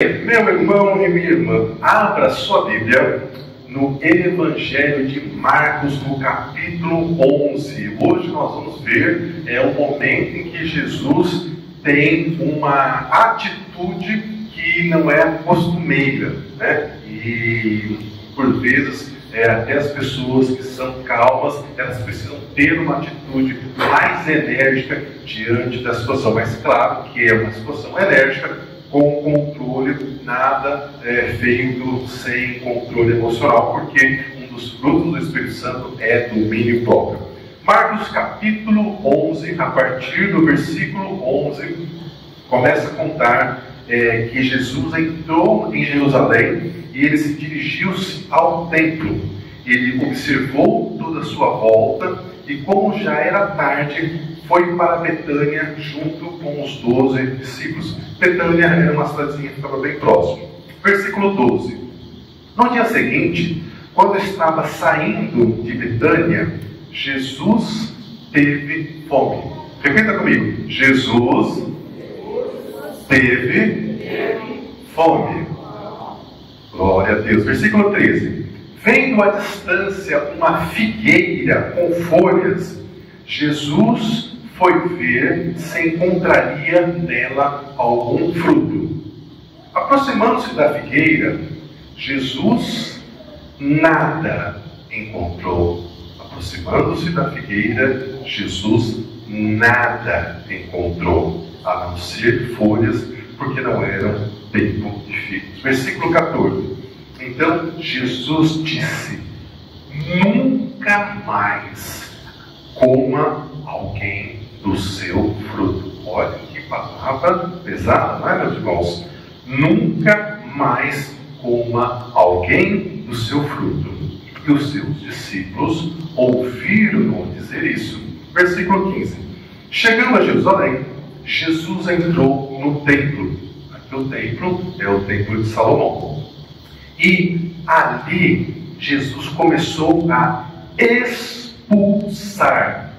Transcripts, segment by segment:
Meu irmão e minha irmã, abra sua Bíblia no Evangelho de Marcos, no capítulo 11. Hoje nós vamos ver o momento em que Jesus tem uma atitude que não é costumeira, né? E por vezes até as pessoas que são calmas, elas precisam ter uma atitude mais enérgica diante da situação. Mas claro que é uma situação enérgica, com controle, nada feito sem controle emocional, porque um dos frutos do Espírito Santo é domínio próprio. Marcos capítulo 11, a partir do versículo 11, começa a contar que Jesus entrou em Jerusalém e ele se dirigiu-se ao templo. Ele observou toda a sua volta e, como já era tarde, foi para Betânia junto com os 12 discípulos. Betânia era uma cidadezinha que ficava bem próximo. Versículo 12. No dia seguinte, quando estava saindo de Betânia, Jesus teve fome. Repita comigo. Jesus teve fome. Glória a Deus. Versículo 13. Vendo à distância uma figueira com folhas, Jesus foi ver se encontraria nela algum fruto. Aproximando-se da figueira, Jesus nada encontrou. Aproximando-se da figueira, Jesus nada encontrou, a não ser folhas, porque não eram tempo de figos. Versículo 14. Então Jesus disse: nunca mais coma alguém do seu fruto. Olha que palavra pesada, não é, meus irmãos? Nunca mais coma alguém do seu fruto. E os seus discípulos ouviram-no dizer isso. Versículo 15. Chegando a Jerusalém, Jesus entrou no templo. Aqui o templo é o templo de Salomão. E ali Jesus começou a expulsar.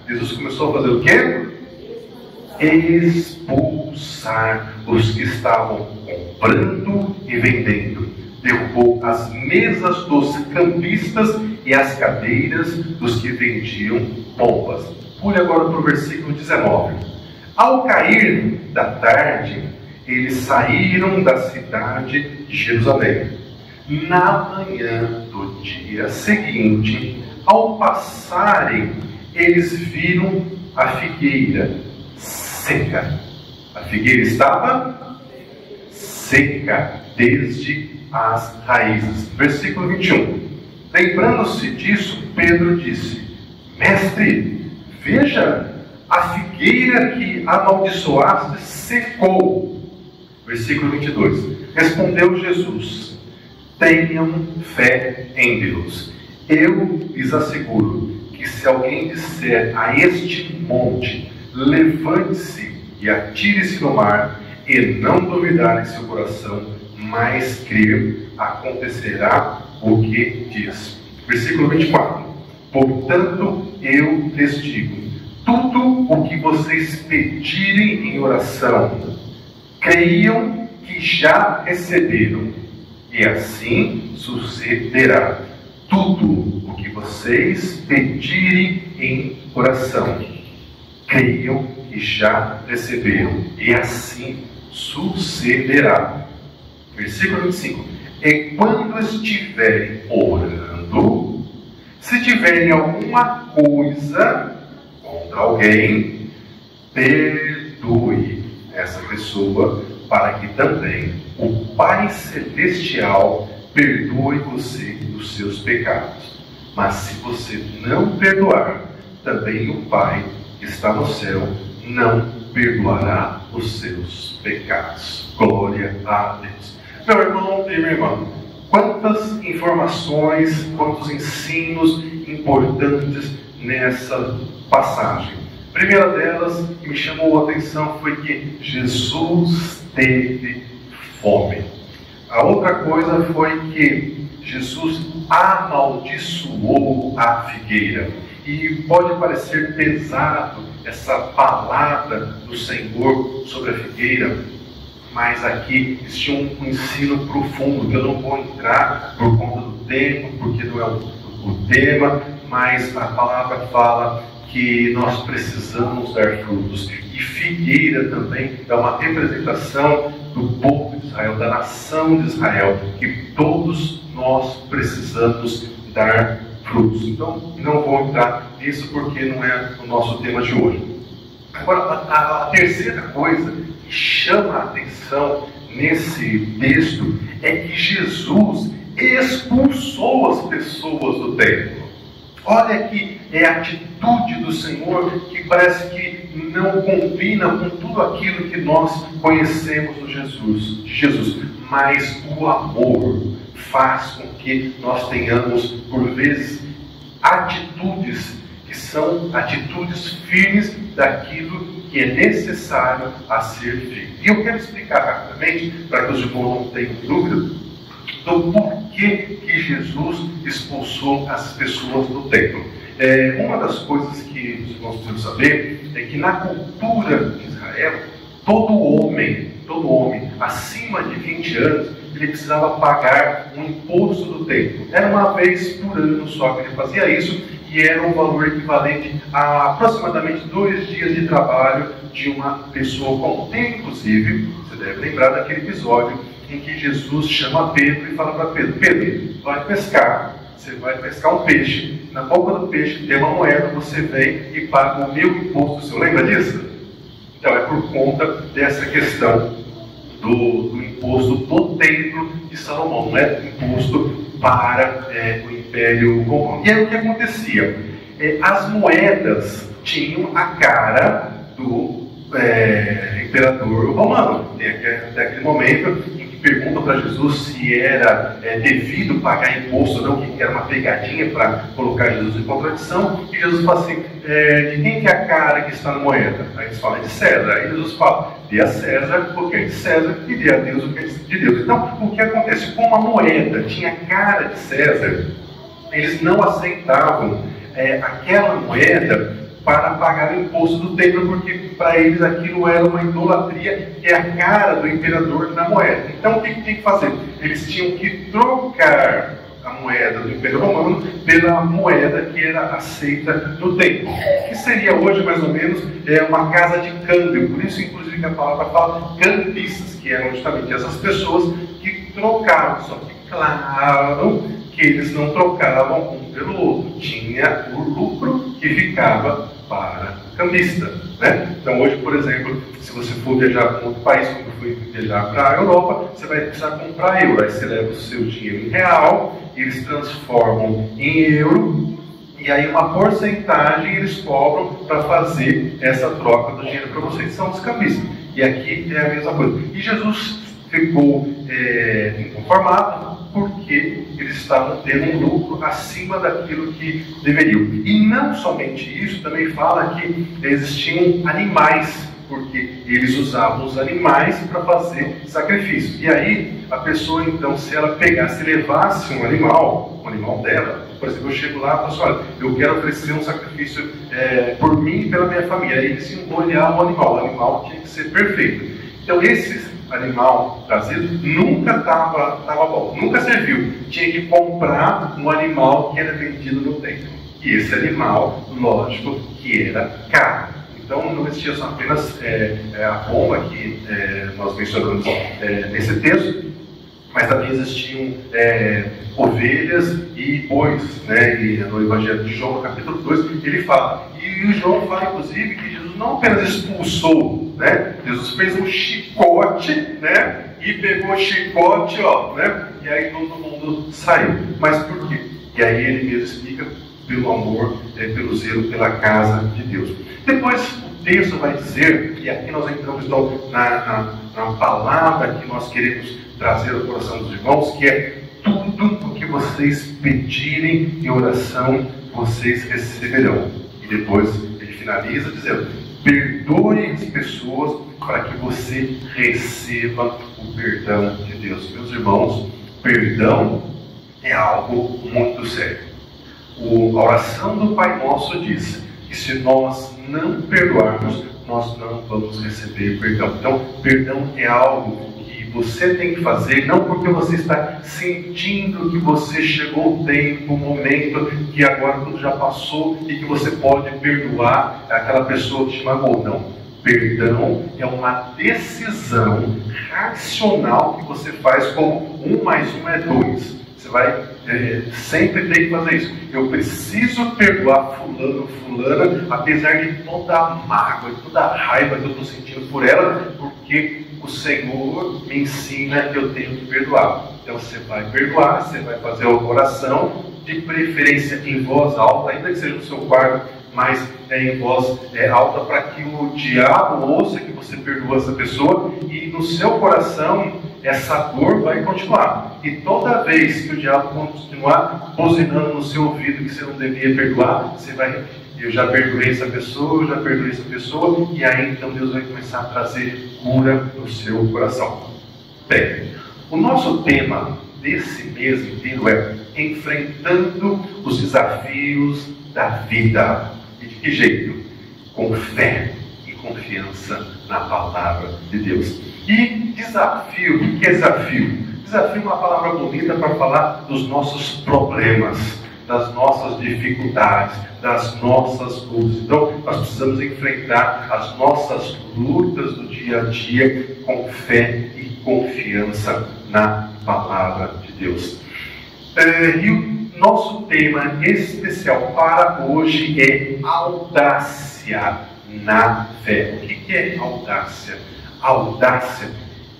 Jesus começou a fazer o quê? Expulsar os que estavam comprando e vendendo. Derrubou as mesas dos cambistas e as cadeiras dos que vendiam pombas. Pule agora para o versículo 19. Ao cair da tarde, eles saíram da cidade de Jerusalém. Na manhã do dia seguinte, ao passarem, eles viram a figueira seca. A figueira estava seca desde as raízes. Versículo 21. Lembrando-se disso, Pedro disse: Mestre, veja, a figueira que amaldiçoaste secou. Versículo 22. Respondeu Jesus: tenham fé em Deus. Eu lhes asseguro que se alguém disser a este monte, levante-se e atire-se no mar, e não duvidar em seu coração, mas crer, acontecerá o que diz. Versículo 24. Portanto, eu lhes digo, tudo o que vocês pedirem em oração, creiam que já receberam, e assim sucederá. Tudo o que vocês pedirem em oração, creiam que já receberam, e assim sucederá. Versículo 25. E quando estiverem orando, se tiverem alguma coisa contra alguém, perdoe essa pessoa, para que também o Pai Celestial perdoe você dos seus pecados. Mas se você não perdoar, também o Pai que está no céu não perdoará os seus pecados. Glória a Deus. Meu irmão e minha irmã, quantas informações, quantos ensinos importantes nessa passagem. A primeira delas que me chamou a atenção foi que Jesus teve fome. A outra coisa foi que Jesus amaldiçoou a figueira. E pode parecer pesado essa palavra do Senhor sobre a figueira, mas aqui existia um ensino profundo, que eu não vou entrar por conta do tempo, porque não é o tema, mas a palavra fala que nós precisamos dar frutos. E figueira também é uma representação do povo de Israel, da nação de Israel, que todos nós precisamos dar frutos. Então, não vou entrar nisso porque não é o nosso tema de hoje. Agora, a terceira coisa que chama a atenção nesse texto é que Jesus expulsou as pessoas do templo. Olha que é a atitude do Senhor que parece que não combina com tudo aquilo que nós conhecemos de Jesus. Mas o amor faz com que nós tenhamos, por vezes, atitudes que são atitudes firmes daquilo que é necessário a ser feito. E eu quero explicar rapidamente, para que os irmãos não tenham dúvida, do porquê que Jesus expulsou as pessoas do templo. Uma das coisas que os irmãos precisam saber é que na cultura de Israel, todo homem acima de 20 anos, ele precisava pagar um imposto do templo. Era uma vez por ano só que ele fazia isso, e era um valor equivalente a aproximadamente 2 dias de trabalho de uma pessoa comum. Tem, inclusive, você deve lembrar daquele episódio em que Jesus chama Pedro e fala para Pedro: Pedro, vai pescar, você vai pescar um peixe, na boca do peixe tem uma moeda, você vem e paga o meu imposto. Você lembra disso? Então é por conta dessa questão do imposto do templo de Salomão, não é imposto para o Império Romano. E aí o que acontecia? As moedas tinham a cara do imperador romano. Tem até aquele momento em que perguntam para Jesus se era devido pagar imposto ou não, que era uma pegadinha para colocar Jesus em contradição. E Jesus fala assim: de quem que é a cara que está na moeda? Aí eles falam: de César. Aí Jesus fala: dê a César o que é de César e dê a Deus o que é de Deus. Então, o que acontece? Como a moeda tinha a cara de César, eles não aceitavam aquela moeda para pagar o imposto do templo, porque para eles aquilo era uma idolatria, que é a cara do imperador na moeda. Então, o que tinha que fazer? Eles tinham que trocar a moeda do Império Romano pela moeda que era aceita no templo, que seria hoje mais ou menos uma casa de câmbio. Por isso, inclusive, que a palavra fala cambistas, que eram justamente essas pessoas que trocavam. Só que, claro, que eles não trocavam um pelo outro. Tinha o lucro que ficava para o cambista, né? Então hoje, por exemplo, se você for viajar para outro país, como eu fui viajar para a Europa, você vai precisar comprar euro. Aí você leva o seu dinheiro em real, eles transformam em euro, e aí uma porcentagem eles cobram para fazer essa troca do dinheiro para vocês. São os cambistas. E aqui é a mesma coisa. E Jesus ficou inconformado porque eles estavam tendo um lucro acima daquilo que deveriam. E não somente isso, também fala que existiam animais, porque eles usavam os animais para fazer sacrifício. E aí, a pessoa, então, se ela pegasse e levasse um animal dela, por exemplo, eu chego lá e falo assim: olha, eu quero oferecer um sacrifício por mim e pela minha família. Aí eles iam olhar o animal tinha que ser perfeito. Então, esse animal trazido nunca estava bom, nunca serviu. Tinha que comprar um animal que era vendido no templo. E esse animal, lógico, que era caro. Então não existia só apenas a pomba que nós mencionamos nesse texto, mas também existiam ovelhas e bois, né? E no Evangelho de João, no capítulo 2, ele fala. E o João fala, inclusive, que Jesus não apenas expulsou, né? Jesus fez um chicote, né? E pegou o chicote, né? E aí todo mundo saiu. Mas por quê? E aí ele mesmo explica: pelo amor, pelo zelo, pela casa de Deus. Depois o texto vai dizer, e aqui nós entramos então na palavra que nós queremos trazer ao coração dos irmãos, que é: tudo o que vocês pedirem em oração, vocês receberão. E depois ele finaliza dizendo: perdoe as pessoas para que você receba o perdão de Deus. Meus irmãos, perdão é algo muito sério. A oração do Pai Nosso diz que se nós não perdoarmos, nós não vamos receber perdão. Então, perdão é algo que você tem que fazer, não porque você está sentindo que você chegou o tempo, o momento, que agora tudo já passou e que você pode perdoar aquela pessoa que te magoou. Não. Perdão é uma decisão racional que você faz como 1 mais 1 é 2. Você vai sempre ter que fazer isso. Eu preciso perdoar fulano, fulana, apesar de toda a mágoa, de toda a raiva que eu estou sentindo por ela, porque o Senhor me ensina que eu tenho que perdoar. Então você vai perdoar, você vai fazer a oração, de preferência em voz alta, ainda que seja no seu quarto, mas em voz alta, para que o diabo ouça que você perdoa essa pessoa, e no seu coração essa dor vai continuar. E toda vez que o diabo continuar buzinando no seu ouvido que você não devia perdoar, você vai: eu já perdoei essa pessoa, eu já perdoei essa pessoa, e aí então Deus vai começar a trazer cura no seu coração. Bem, o nosso tema desse mês inteiro é enfrentando os desafios da vida. E de que jeito? Com fé e confiança na palavra de Deus. E desafio, o que é desafio? Desafio é uma palavra bonita para falar dos nossos problemas, das nossas dificuldades, das nossas lutas. Então, nós precisamos enfrentar as nossas lutas do dia a dia com fé e confiança na palavra de Deus. E o nosso tema especial para hoje é audácia na fé. O que é audácia? Audácia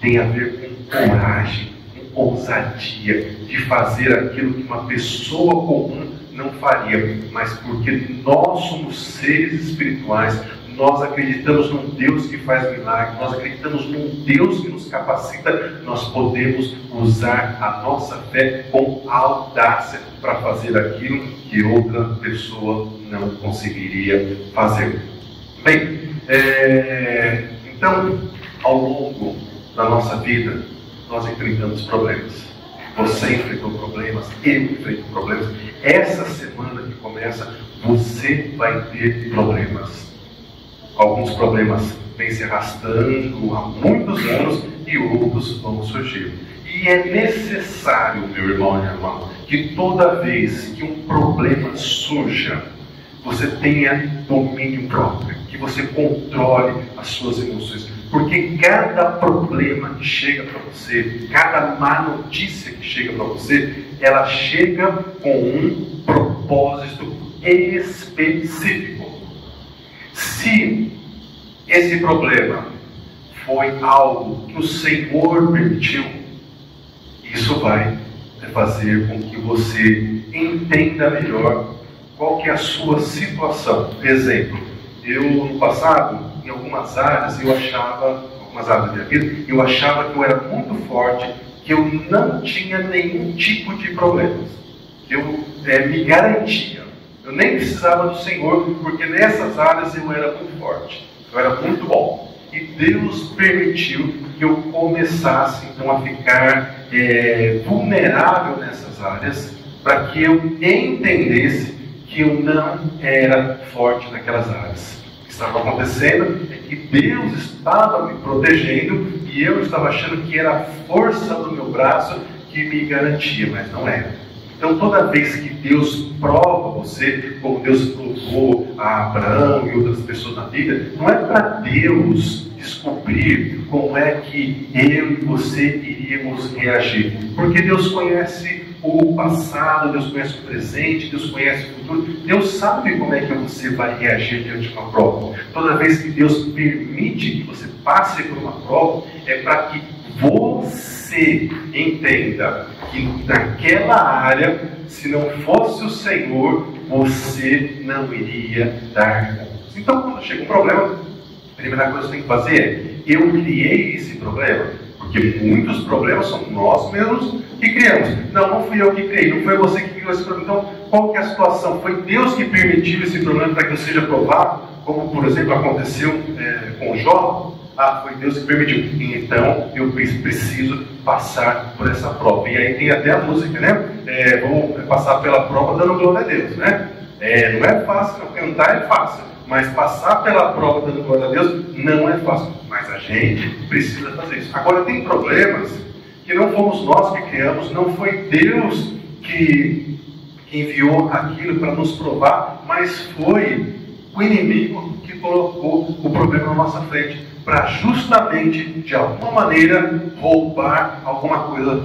tem a ver com coragem, com ousadia de fazer aquilo que uma pessoa comum não faria, mas porque nós somos seres espirituais, nós acreditamos num Deus que faz milagre, nós acreditamos num Deus que nos capacita, nós podemos usar a nossa fé com audácia para fazer aquilo que outra pessoa não conseguiria fazer. Bem, então, ao longo da nossa vida, nós enfrentamos problemas. Você enfrentou problemas, eu enfrento problemas. Essa semana que começa, você vai ter problemas. Alguns problemas vêm se arrastando há muitos anos e outros vão surgir. E é necessário, meu irmão e minha irmã, que toda vez que um problema surja, você tenha domínio próprio, que você controle as suas emoções. Porque cada problema que chega para você, cada má notícia que chega para você, ela chega com um propósito específico. Se esse problema foi algo que o Senhor permitiu, isso vai fazer com que você entenda melhor qual que é a sua situação. Exemplo, eu no passado, em algumas áreas da minha vida, eu achava que eu era muito forte, que eu não tinha nenhum tipo de problemas, que eu me garantia. Eu nem precisava do Senhor, porque nessas áreas eu era muito forte, eu era muito bom. E Deus permitiu que eu começasse então a ficar vulnerável nessas áreas, para que eu entendesse que eu não era forte naquelas áreas. O que estava acontecendo é que Deus estava me protegendo e eu estava achando que era a força do meu braço que me garantia, mas não era. Então, toda vez que Deus prova você, como Deus provou a Abraão e outras pessoas na Bíblia, não é para Deus descobrir como é que eu e você iríamos reagir. Porque Deus conhece o passado, Deus conhece o presente, Deus conhece o futuro. Deus sabe como é que você vai reagir diante de uma prova. Toda vez que Deus permite que você passe por uma prova, é para que você entenda que naquela área, se não fosse o Senhor, você não iria dar conta. Então, quando chega um problema, a primeira coisa que você tem que fazer é: eu criei esse problema? Porque muitos problemas são nós mesmos que criamos. Não fui eu que criei, não foi você que criou esse problema. Então, qual que é a situação? Foi Deus que permitiu esse problema para que eu seja provado? Como, por exemplo, aconteceu com Jó? Foi Deus que permitiu. Então, eu preciso passar por essa prova. E aí tem até a música, né? Vou passar pela prova dando glória a Deus, né? Não é fácil, não. Cantar é fácil, mas passar pela prova dando glória a Deus não é fácil. Mas a gente precisa fazer isso. Agora, tem problemas que não fomos nós que criamos, não foi Deus que enviou aquilo para nos provar, mas foi o inimigo que colocou o problema na nossa frente, para justamente, de alguma maneira, roubar alguma coisa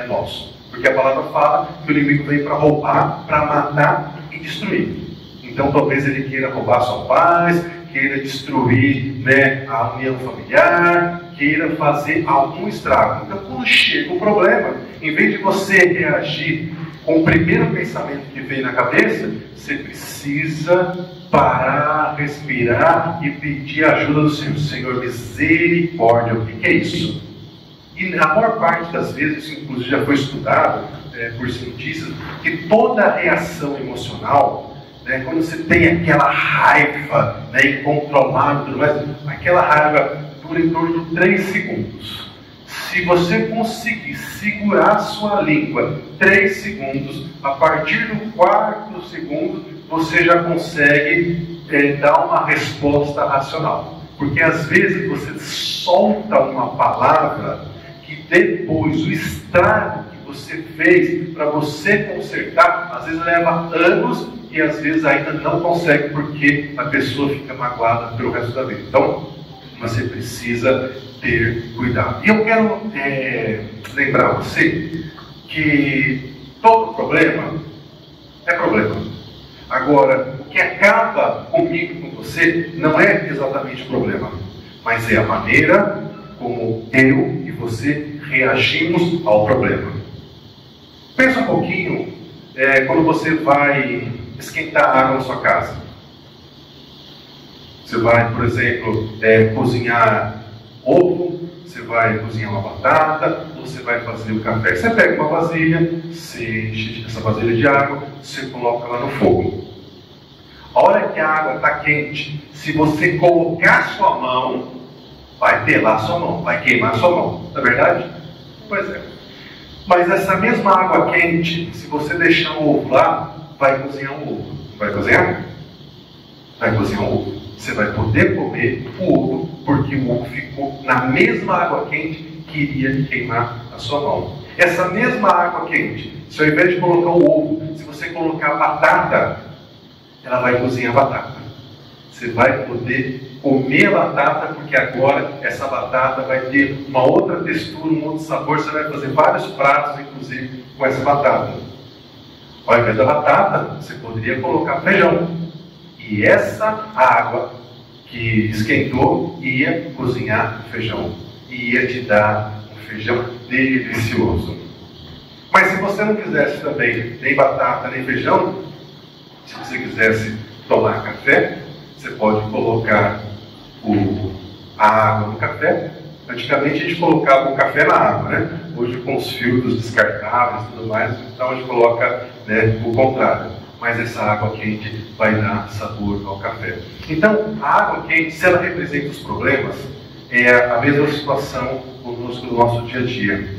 nossa. Porque a palavra fala que o inimigo vem para roubar, para matar e destruir. Então talvez ele queira roubar sua paz, queira destruir, a união familiar, queira fazer algum estrago. Então quando chega o problema, em vez de você reagir com o primeiro pensamento que vem na cabeça, você precisa parar, respirar e pedir a ajuda do Senhor. Senhor, misericórdia. O que é isso? E na maior parte das vezes, isso inclusive já foi estudado por cientistas, que toda reação emocional, quando você tem aquela raiva incontrolável, tudo mais, aquela raiva dura em torno de 3 segundos. Se você conseguir segurar sua língua 3 segundos, a partir do 4º segundo, você já consegue dar uma resposta racional. Porque às vezes você solta uma palavra que depois o estrago que você fez para você consertar, às vezes leva anos e às vezes ainda não consegue porque a pessoa fica magoada pelo resto da vida. Então, você precisa ter cuidado. E eu quero lembrar você que todo problema é problema. Agora, o que acaba comigo e com você não é exatamente o problema, mas é a maneira como eu e você reagimos ao problema. Pensa um pouquinho quando você vai esquentar água na sua casa. Você vai, por exemplo, cozinhar ovo, você vai cozinhar uma batata, ou você vai fazer o café. Você pega uma vasilha, você enche essa vasilha de água, você coloca lá no fogo. A hora que a água está quente, se você colocar sua mão, vai pelar sua mão, vai queimar sua mão. Não é verdade? Pois é. Mas essa mesma água quente, se você deixar o ovo lá, vai cozinhar o ovo. Vai cozinhar? Vai cozinhar o ovo. Você vai poder comer o ovo, porque o ovo ficou na mesma água quente que iria queimar a sua mão. Essa mesma água quente, se ao invés de colocar o ovo, se você colocar a batata, ela vai cozinhar a batata. Você vai poder comer a batata, porque agora essa batata vai ter uma outra textura, um outro sabor. Você vai fazer vários pratos, inclusive, com essa batata. Ao invés da batata, você poderia colocar feijão. E essa água que esquentou ia cozinhar o feijão. E ia te dar um feijão delicioso. Mas se você não quisesse também nem batata, nem feijão, se você quisesse tomar café, você pode colocar a água no café. Antigamente a gente colocava o café na água, né? Hoje com os filtros descartáveis e tudo mais, então a gente coloca o contrário. Mas essa água quente vai dar sabor ao café. Então, a água quente, se ela representa os problemas, é a mesma situação conosco no nosso dia a dia.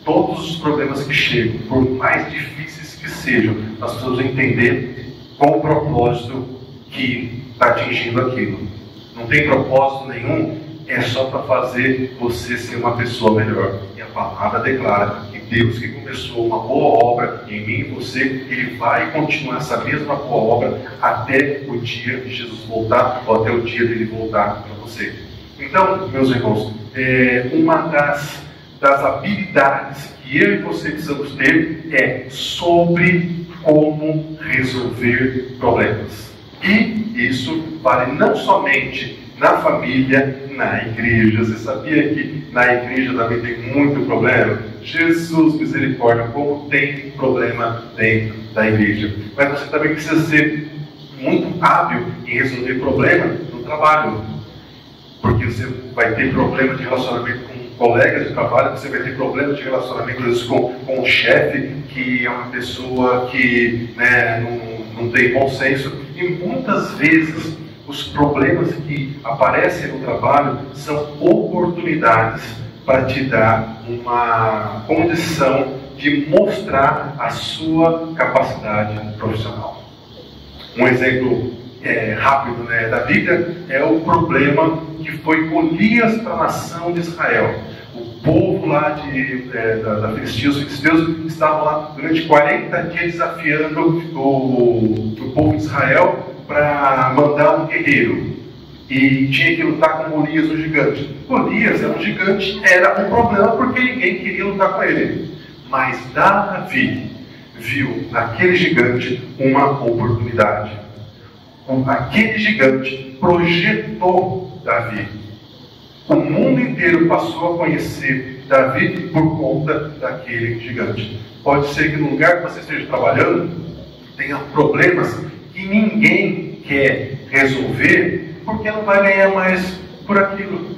Todos os problemas que chegam, por mais difíceis que sejam, nós precisamos entender qual o propósito que está atingindo aquilo. Não tem propósito nenhum, é só para fazer você ser uma pessoa melhor. E a palavra declara que Deus que começou uma boa obra em mim e você, Ele vai continuar essa mesma boa obra até o dia de Jesus voltar, ou até o dia dele voltar para você. Então, meus irmãos, uma das habilidades que eu e você precisamos ter é sobre como resolver problemas. E isso vale não somente na família, na igreja. Você sabia que na igreja também tem muito problema? Jesus, misericórdia, como tem problema dentro da igreja. Mas você também precisa ser muito hábil em resolver problemas no trabalho. Porque você vai ter problema de relacionamento com colegas de trabalho, você vai ter problema de relacionamento às vezes, com o chefe, que é uma pessoa que não tem bom senso. E muitas vezes os problemas que aparecem no trabalho são oportunidades para te dar uma condição de mostrar a sua capacidade profissional. Um exemplo rápido, né, da Bíblia é o problema que foi Golias para a nação de Israel. O povo lá da Filistia, os filisteus, estavam lá durante 40 dias desafiando o povo de Israel para mandar um guerreiro. E tinha que lutar com Golias, um gigante. Golias era um gigante, era um problema porque ninguém queria lutar com ele. Mas Davi viu naquele gigante uma oportunidade. Aquele gigante projetou Davi. O mundo inteiro passou a conhecer Davi por conta daquele gigante. Pode ser que no lugar que você esteja trabalhando tenha problemas que ninguém quer resolver porque não vai ganhar mais por aquilo.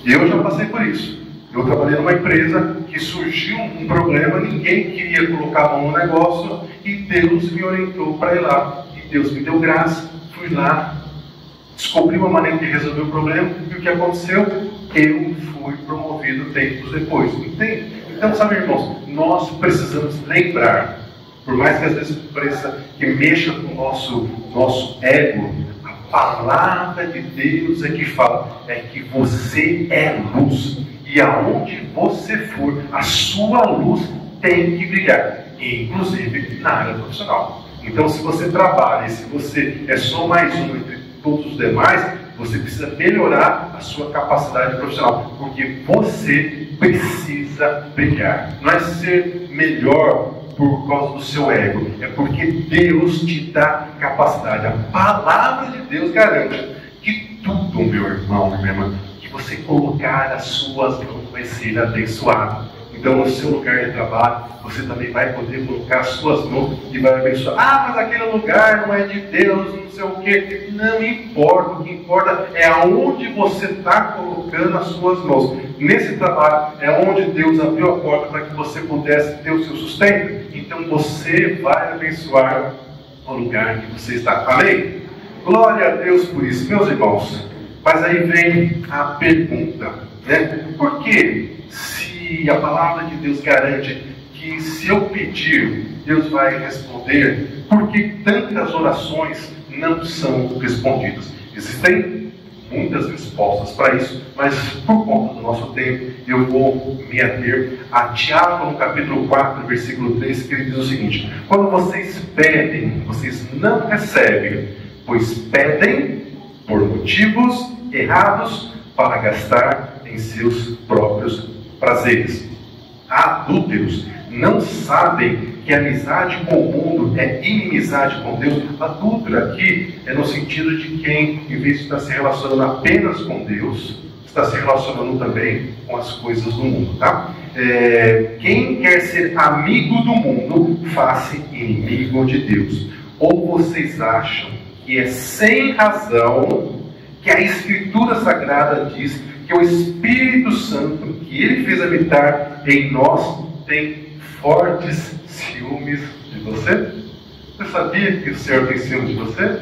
Eu já passei por isso. Eu trabalhei numa empresa que surgiu um problema, ninguém queria colocar a mão no negócio e Deus me orientou para ir lá. E Deus me deu graça, fui lá, descobri uma maneira de resolver o problema e o que aconteceu? Eu fui promovido tempos depois. Entende? Então, sabe, irmãos, nós precisamos lembrar, por mais que às vezes pareça que mexa com o nosso ego, a palavra de Deus é que fala, é que você é luz. E aonde você for, a sua luz tem que brilhar, inclusive na área profissional. Então, se você trabalha e se você é só mais um entre todos os demais, você precisa melhorar a sua capacidade profissional, porque você precisa brilhar. Não é ser melhor por causa do seu ego, é porque Deus te dá capacidade. A palavra de Deus garante que tudo, meu irmão, minha irmã, que você colocar as suas mãos vai ser abençoado. Então, no seu lugar de trabalho, você também vai poder colocar as suas mãos e vai abençoar. Ah, mas aquele lugar não é de Deus, não sei o quê. Não importa, o que importa é aonde você está colocando as suas mãos. Nesse trabalho é onde Deus abriu a porta para que você pudesse ter o seu sustento. Então, você vai abençoar o lugar que você está. Amém? Glória a Deus por isso, meus irmãos. Mas aí vem a pergunta, né? Por que, se a palavra de Deus garante que se eu pedir, Deus vai responder, por que tantas orações não são respondidas? Existem muitas respostas para isso, mas por conta do nosso tempo, eu vou me ater a Tiago, no capítulo 4, versículo 3, que ele diz o seguinte: quando vocês pedem, vocês não recebem, pois pedem por motivos errados para gastar em seus próprios prazeres. Adúlteros não sabem que amizade com o mundo é inimizade com Deus. Adúltero aqui é no sentido de quem, em vez de estar se relacionando apenas com Deus, está se relacionando também com as coisas do mundo, tá? Quem quer ser amigo do mundo, faz-se inimigo de Deus. Ou vocês acham que é sem razão que a Escritura Sagrada diz que o Espírito Santo, que Ele fez habitar em nós, tem fortes ciúmes de você? Você sabia que o Senhor tem ciúmes de você?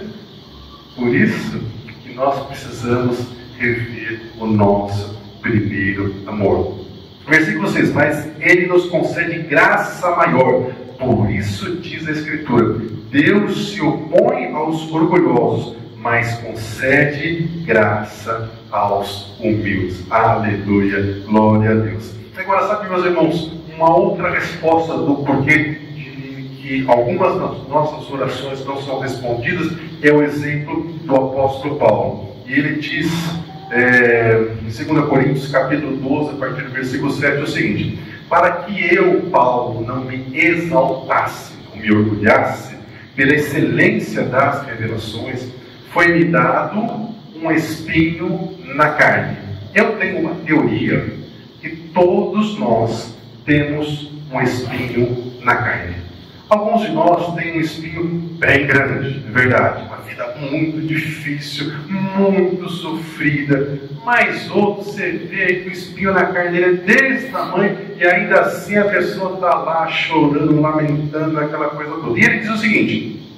Por isso que nós precisamos rever o nosso primeiro amor. Versículo 6, mas Ele nos concede graça maior. Por isso diz a Escritura, Deus se opõe aos orgulhosos, mas concede graça aos humildes. Aleluia, glória a Deus. Agora, sabe, meus irmãos, uma outra resposta do porquê que algumas das nossas orações não são respondidas é o exemplo do apóstolo Paulo. E ele diz em 2 Coríntios capítulo 12, a partir do versículo 7, o seguinte: para que eu, Paulo, não me exaltasse, não me orgulhasse pela excelência das revelações, foi-me dado um espinho na carne. Eu tenho uma teoria que todos nós temos um espinho na carne. Alguns de nós têm um espinho bem grande, é verdade, uma vida muito difícil, muito sofrida, mas outros você vê que o espinho na carne dele é desse tamanho e ainda assim a pessoa está lá chorando, lamentando, aquela coisa toda. E ele diz o seguinte: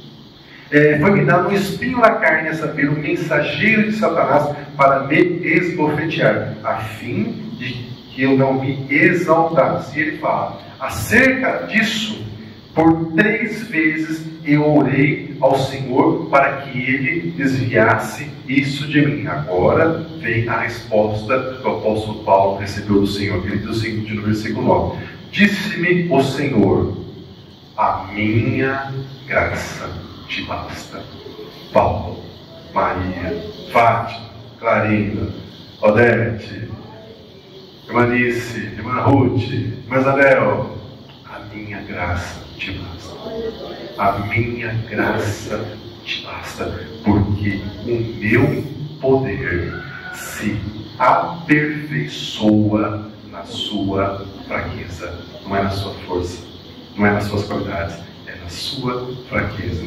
foi-me dado um espinho na carne, a saber, o mensageiro de Satanás, para me esbofetear, a fim de que eu não me exaltasse. E ele fala, acerca disso, Por 3 vezes eu orei ao Senhor para que Ele desviasse isso de mim. Agora vem a resposta que o apóstolo Paulo recebeu do Senhor. Ele diz o seguinte no versículo 9: Disse-me o Senhor, a minha graça te basta. Paulo, Maria, Fátima, Clarina, Odete, Eunice, irmã Ruth, irmã Isabel, a minha graça te basta. A minha graça te basta, porque o meu poder se aperfeiçoa na sua fraqueza. Não é na sua força, não é nas suas qualidades, é na sua fraqueza.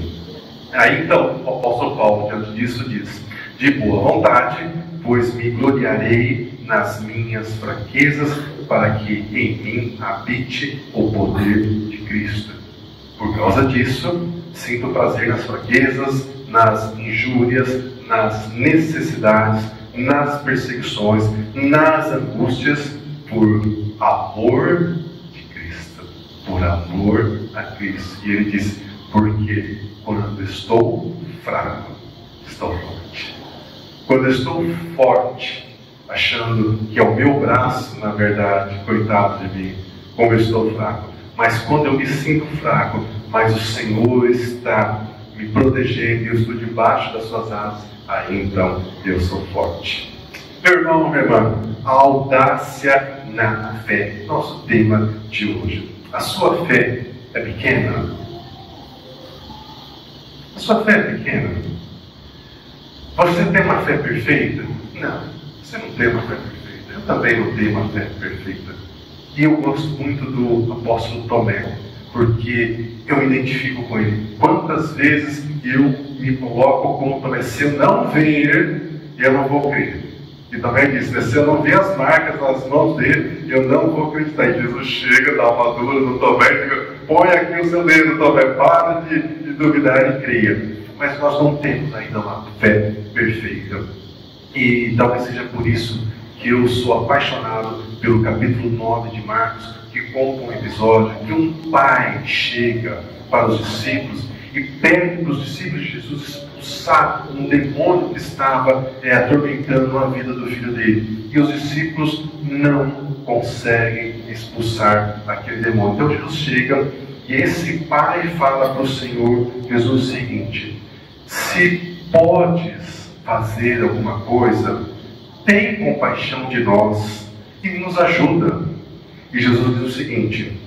Aí então, o apóstolo Paulo, diante disso, diz: de boa vontade, pois me gloriarei nas minhas fraquezas, para que em mim habite o poder de Cristo. Por causa disso, sinto prazer nas fraquezas, nas injúrias, nas necessidades, nas perseguições, nas angústias, por amor de Cristo. Por amor a Cristo. E ele diz: porque quando estou fraco, estou forte. Quando estou forte, achando que é o meu braço, na verdade, coitado de mim, como eu estou fraco. Mas quando eu me sinto fraco, mas o Senhor está me protegendo e eu estou debaixo das suas asas, aí então eu sou forte. Meu irmão, minha irmã, a audácia na fé. Nosso tema de hoje. A sua fé é pequena? A sua fé é pequena? Você tem uma fé perfeita? Não, você não tem uma fé perfeita. Eu também não tenho uma fé perfeita. E eu gosto muito do apóstolo Tomé, porque eu me identifico com ele. Quantas vezes eu me coloco como Tomé? Se eu não ver, eu não vou crer. E também disse, né? Se eu não ver as marcas nas mãos dele, eu não vou acreditar. E Jesus chega, dá uma dura no Tomé e diz: põe aqui o seu dedo, Tomé, para de duvidar e creia. Mas nós não temos ainda uma fé perfeita. E talvez seja por isso que eu sou apaixonado pelo capítulo 9 de Marcos, que conta um episódio que um pai chega para os discípulos e pede para os discípulos de Jesus expulsar um demônio que estava atormentando a vida do filho dele. E os discípulos não conseguem expulsar aquele demônio. Então Jesus chega e esse pai fala para o Senhor Jesus o seguinte: se podes fazer alguma coisa, tem compaixão de nós e nos ajuda. E Jesus diz o seguinte: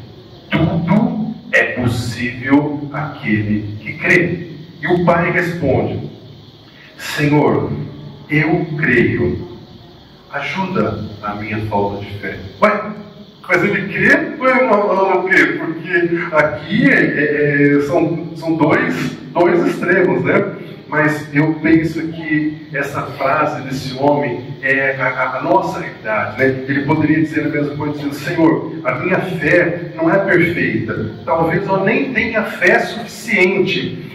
tudo é possível àquele que crê. E o pai responde: Senhor, eu creio, ajuda a minha falta de fé. Ué, mas ele crê ou ele não crê? Porque aqui são dois extremos, né? Mas eu penso que essa frase desse homem é a nossa realidade, né? Ele poderia dizer a mesma coisa, dizendo: Senhor, a minha fé não é perfeita. Talvez eu nem tenha fé suficiente.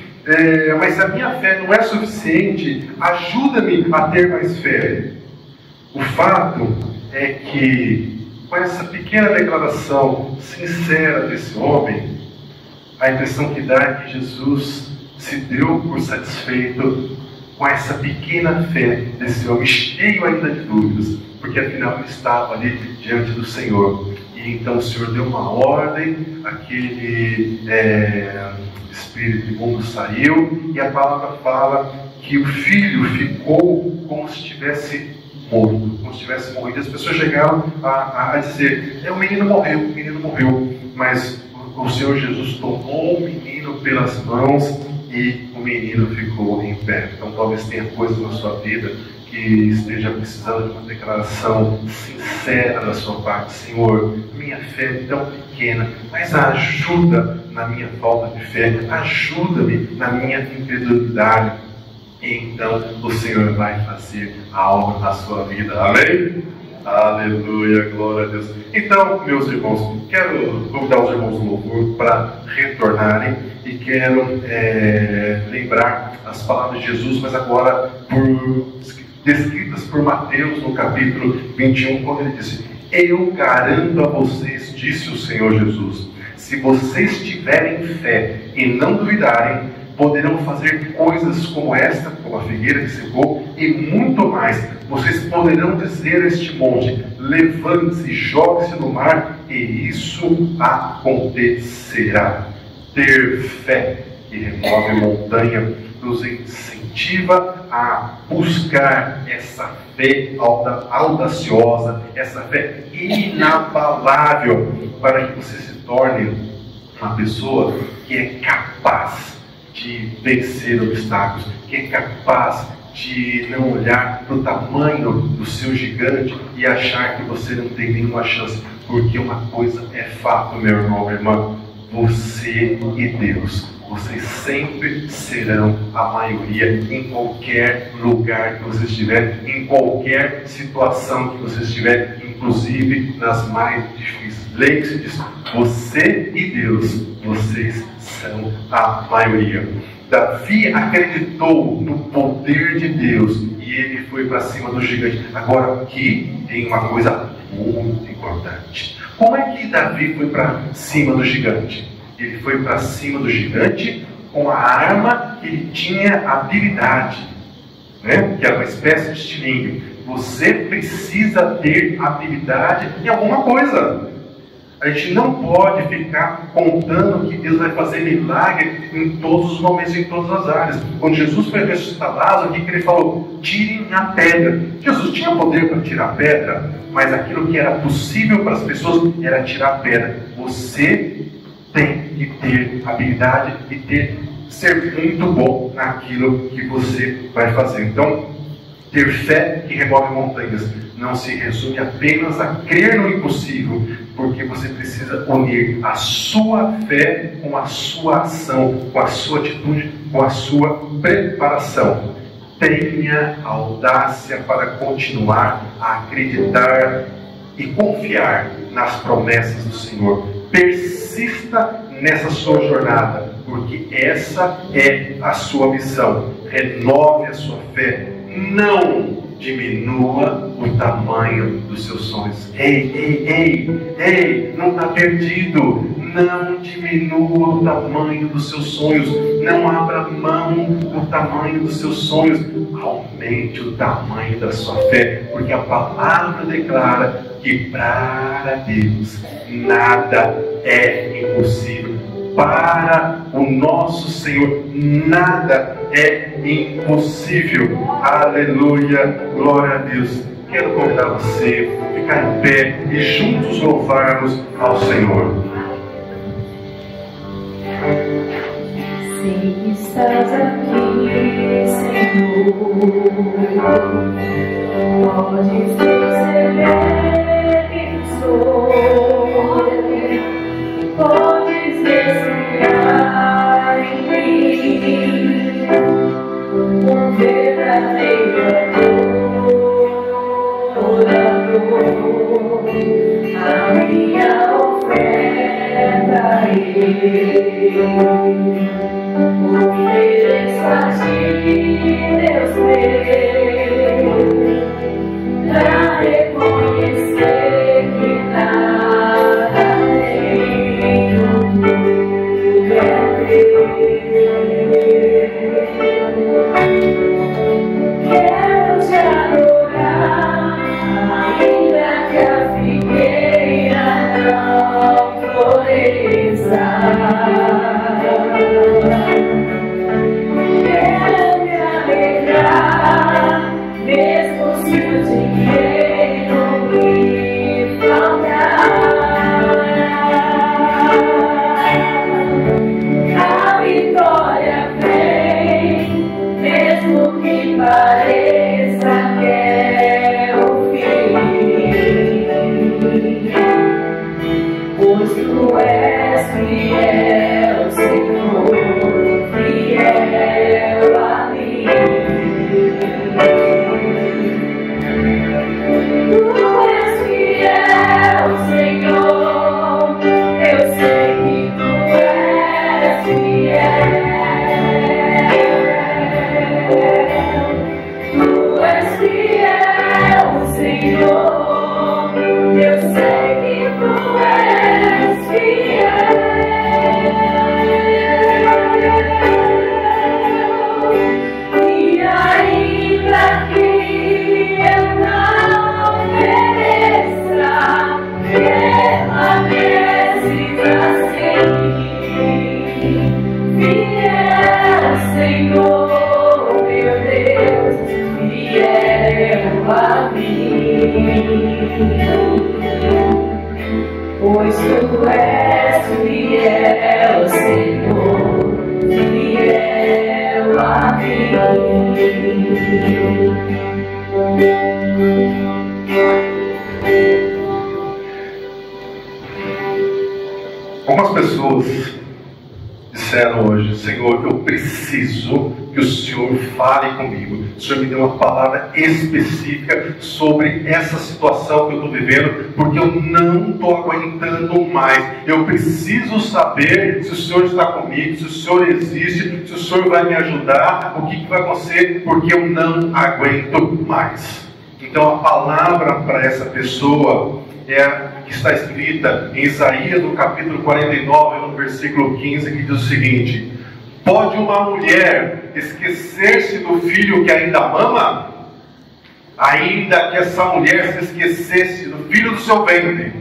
Mas se a minha fé não é suficiente, ajuda-me a ter mais fé. O fato é que, com essa pequena declaração sincera desse homem, a impressão que dá é que Jesus se deu por satisfeito com essa pequena fé desse homem, cheio ainda de dúvidas, porque afinal ele estava ali diante do Senhor. E então o Senhor deu uma ordem, aquele espírito imundo saiu, e a palavra fala que o filho ficou como se estivesse morto, como se tivesse morrido. As pessoas chegaram a dizer: o menino morreu, mas o Senhor Jesus tomou o menino pelas mãos e o menino ficou em pé. Então talvez tenha coisas na sua vida que esteja precisando de uma declaração sincera da sua parte: Senhor, minha fé é tão pequena, mas ajuda na minha falta de fé, ajuda-me na minha incredulidade. E então o Senhor vai fazer algo na sua vida. Amém? Aleluia, glória a Deus. Então, meus irmãos, quero convidar os irmãos do louvor para retornarem e quero lembrar as palavras de Jesus, mas agora descritas por Mateus no capítulo 21, quando ele disse: eu garanto a vocês, disse o Senhor Jesus, Se vocês tiverem fé e não duvidarem, poderão fazer coisas como esta, como a figueira que secou, e muito mais. Vocês poderão dizer a este monte: levante-se e jogue-se no mar, e isso acontecerá. Ter fé que remove montanha nos incentiva a buscar essa fé audaciosa, essa fé inabalável, para que você se torne uma pessoa que é capaz de vencer obstáculos, que é capaz de não olhar para o tamanho do seu gigante e achar que você não tem nenhuma chance, porque uma coisa é fato, meu irmão, minha irmã: você e Deus, vocês sempre serão a maioria em qualquer lugar que você estiver, em qualquer situação que você estiver, inclusive nas mais difíceis. Lembre-se disso: você e Deus, vocês são a maioria. Davi acreditou no poder de Deus e ele foi para cima do gigante. Agora aqui tem uma coisa muito importante. Como é que Davi foi para cima do gigante? Ele foi para cima do gigante com a arma que ele tinha habilidade, né? Que era uma espécie de estilingue. Você precisa ter habilidade em alguma coisa. A gente não pode ficar contando que Deus vai fazer milagre em todos os momentos, em todas as áreas. Quando Jesus foi ressuscitar Lázaro, aqui que ele falou: tirem a pedra. Jesus tinha poder para tirar a pedra, mas aquilo que era possível para as pessoas era tirar a pedra. Você tem que ter habilidade e ser muito bom naquilo que você vai fazer. Então, ter fé que remove montanhas não se resume apenas a crer no impossível, porque você precisa unir a sua fé com a sua ação, com a sua atitude, com a sua preparação. Tenha audácia para continuar a acreditar e confiar nas promessas do Senhor. Persista nessa sua jornada, porque essa é a sua missão. Renove a sua fé. Não diminua o tamanho dos seus sonhos. Ei, não está perdido. Não diminua o tamanho dos seus sonhos. Não abra mão do tamanho dos seus sonhos. Aumente o tamanho da sua fé, porque a palavra declara que para Deus nada é impossível. Para o nosso Senhor nada é impossível. Aleluia, glória a Deus. Quero convidar você a ficar em pé e juntos louvarmos ao Senhor. Se estás aqui, Senhor, podes perceber quem sou. Podes respirar em mim um verdadeiro adorador. A minha oferta a Ele ofereço a Ti, Deus meu, pra reconhecer que nada quero te adorar, ainda que a figueira não floresça. Quero me alegrar, mesmo se o dinheiro me faltar. A vitória vem, mesmo que pareça que é o fim, pois Tu és fiel, Senhor, fiel a mim. Tu és fiel, Senhor, eu sei que Tu és fiel. Tu és fiel, Senhor, eu sei que Tu és fiel. és fiel, Senhor, fiel a mim. Algumas pessoas disseram hoje: Senhor, eu preciso que o Senhor fale comigo. O Senhor me deu uma palavra específica sobre essa situação que eu estou vivendo, porque eu não estou aguentando mais. Eu preciso saber se o Senhor está comigo, se o Senhor existe, se o Senhor vai me ajudar, o que vai acontecer, porque eu não aguento mais. Então a palavra para essa pessoa é a que está escrita em Isaías, no capítulo 49, no versículo 15, que diz o seguinte: pode uma mulher esquecer-se do filho que ainda mama? Ainda que essa mulher se esquecesse do filho do seu ventre,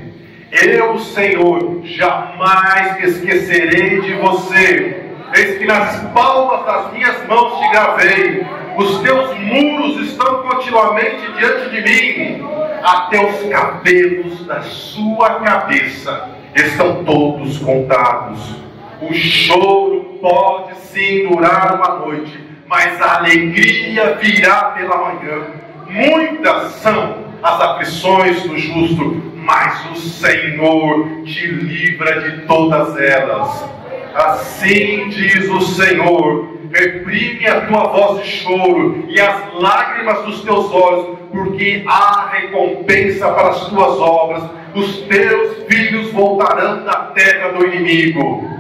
eu, Senhor, jamais me esquecerei de você. Eis que nas palmas das minhas mãos te gravei. Os teus muros estão continuamente diante de mim. Até os cabelos da sua cabeça estão todos contados. O choro pode sim durar uma noite, mas a alegria virá pela manhã. Muitas são as aflições do justo, mas o Senhor te livra de todas elas. Assim diz o Senhor: reprime a tua voz de choro e as lágrimas dos teus olhos, porque há recompensa para as tuas obras. Os teus filhos voltarão da terra do inimigo.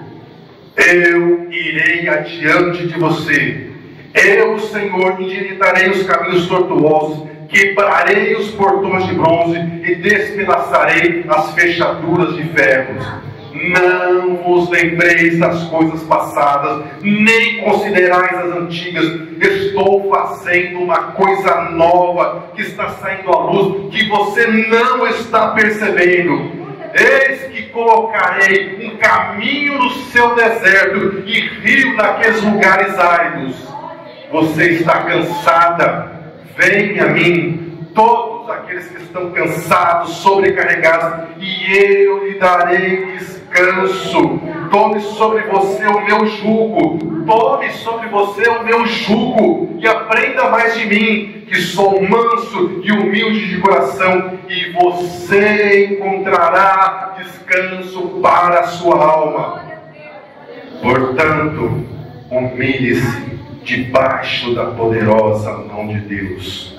Eu irei adiante de você. Eu, Senhor, endireitarei os caminhos tortuosos, quebrarei os portões de bronze e despedaçarei as fechaduras de ferros. Não vos lembreis das coisas passadas, nem considerais as antigas. Estou fazendo uma coisa nova que está saindo à luz, que você não está percebendo. Eis que colocarei um caminho no seu deserto e rio naqueles lugares áridos. Você está cansada? Venha a mim. Todos aqueles que estão cansados, sobrecarregados, e eu lhe darei descanso. Tome sobre você o meu jugo. Tome sobre você o meu jugo e aprenda mais de mim, que sou manso e humilde de coração, e você encontrará descanso para a sua alma. Portanto, humilhe-se debaixo da poderosa mão de Deus,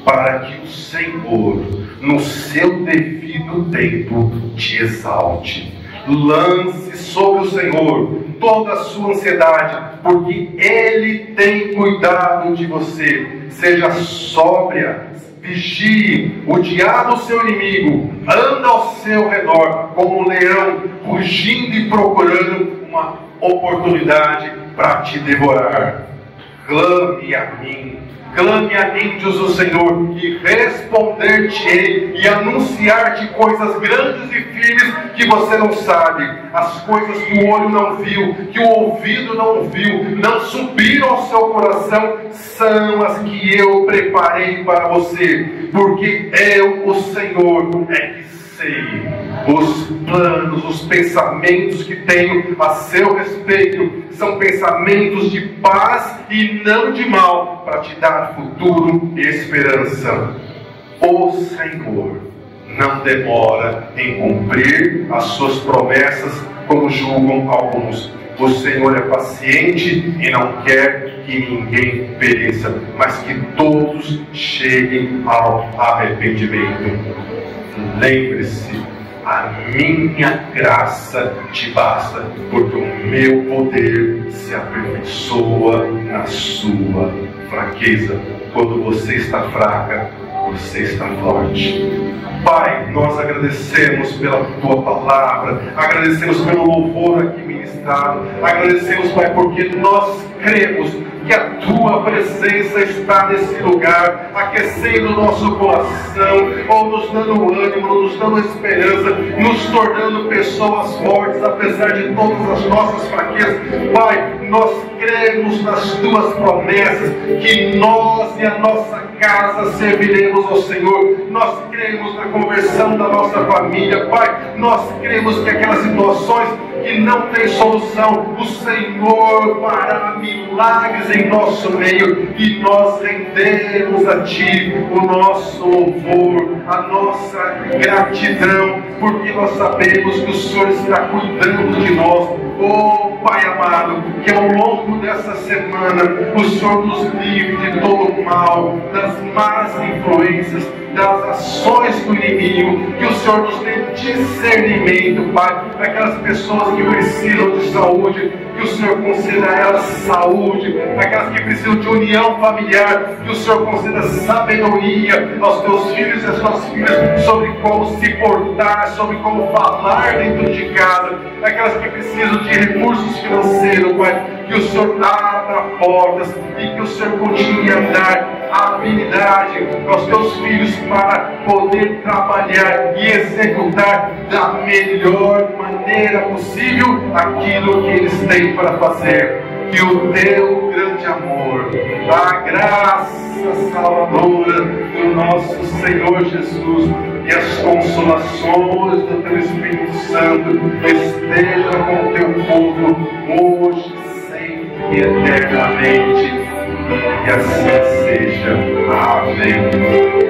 para que o Senhor, no seu devido tempo, te exalte. Lance sobre o Senhor toda a sua ansiedade, porque Ele tem cuidado de você. Seja sóbria, vigie. O diabo, seu inimigo, anda ao seu redor como um leão, rugindo e procurando uma oportunidade para te devorar. Clame a mim, diz o Senhor, e responder-te-ei, e anunciar-te coisas grandes e firmes que você não sabe. As coisas que o olho não viu, que o ouvido não viu, não subiram ao seu coração, são as que eu preparei para você. Porque eu, o Senhor, é que sei os planos, os pensamentos que tenho a seu respeito. São pensamentos de paz e não de mal, para te dar futuro e esperança. O Senhor não demora em cumprir as suas promessas, como julgam alguns. O Senhor é paciente e não quer que ninguém pereça, mas que todos cheguem ao arrependimento. Lembre-se: a minha graça te basta, porque o meu poder se aperfeiçoa na sua fraqueza. Quando você está fraca, você está forte. Pai, nós agradecemos pela Tua palavra, agradecemos pelo louvor aqui ministrado, agradecemos, Pai, porque nós cremos que a Tua presença está nesse lugar, aquecendo o nosso coração, ou nos dando ânimo, nos dando esperança, nos tornando pessoas fortes, apesar de todas as nossas fraquezas. Pai, nós cremos nas Tuas promessas, que nós e a nossa casa serviremos ao Senhor. Nós cremos cremos na conversão da nossa família, Pai. Nós cremos que aquelas situações que não tem solução, o Senhor fará milagres em nosso meio, e nós rendemos a Ti o nosso louvor, a nossa gratidão, porque nós sabemos que o Senhor está cuidando de nós. Oh Pai amado, que ao longo dessa semana o Senhor nos livre de todo o mal, das más influências, das ações do inimigo, que o Senhor nos dê discernimento, Pai, aquelas pessoas que precisam de saúde, que o Senhor conceda a elas saúde, aquelas que precisam de união familiar, que o Senhor conceda sabedoria aos teus filhos e às tuas filhas sobre como se portar, sobre como falar dentro de casa, aquelas que precisam de recursos financeiros, Pai, que o Senhor abra portas e que o Senhor continue a dar habilidade aos teus filhos para poder trabalhar e executar da melhor maneira possível aquilo que eles têm para fazer. Que o teu grande amor, a graça salvadora do nosso Senhor Jesus e as consolações do teu Espírito Santo estejam com o teu povo hoje, sempre e eternamente. Que assim seja. Amém.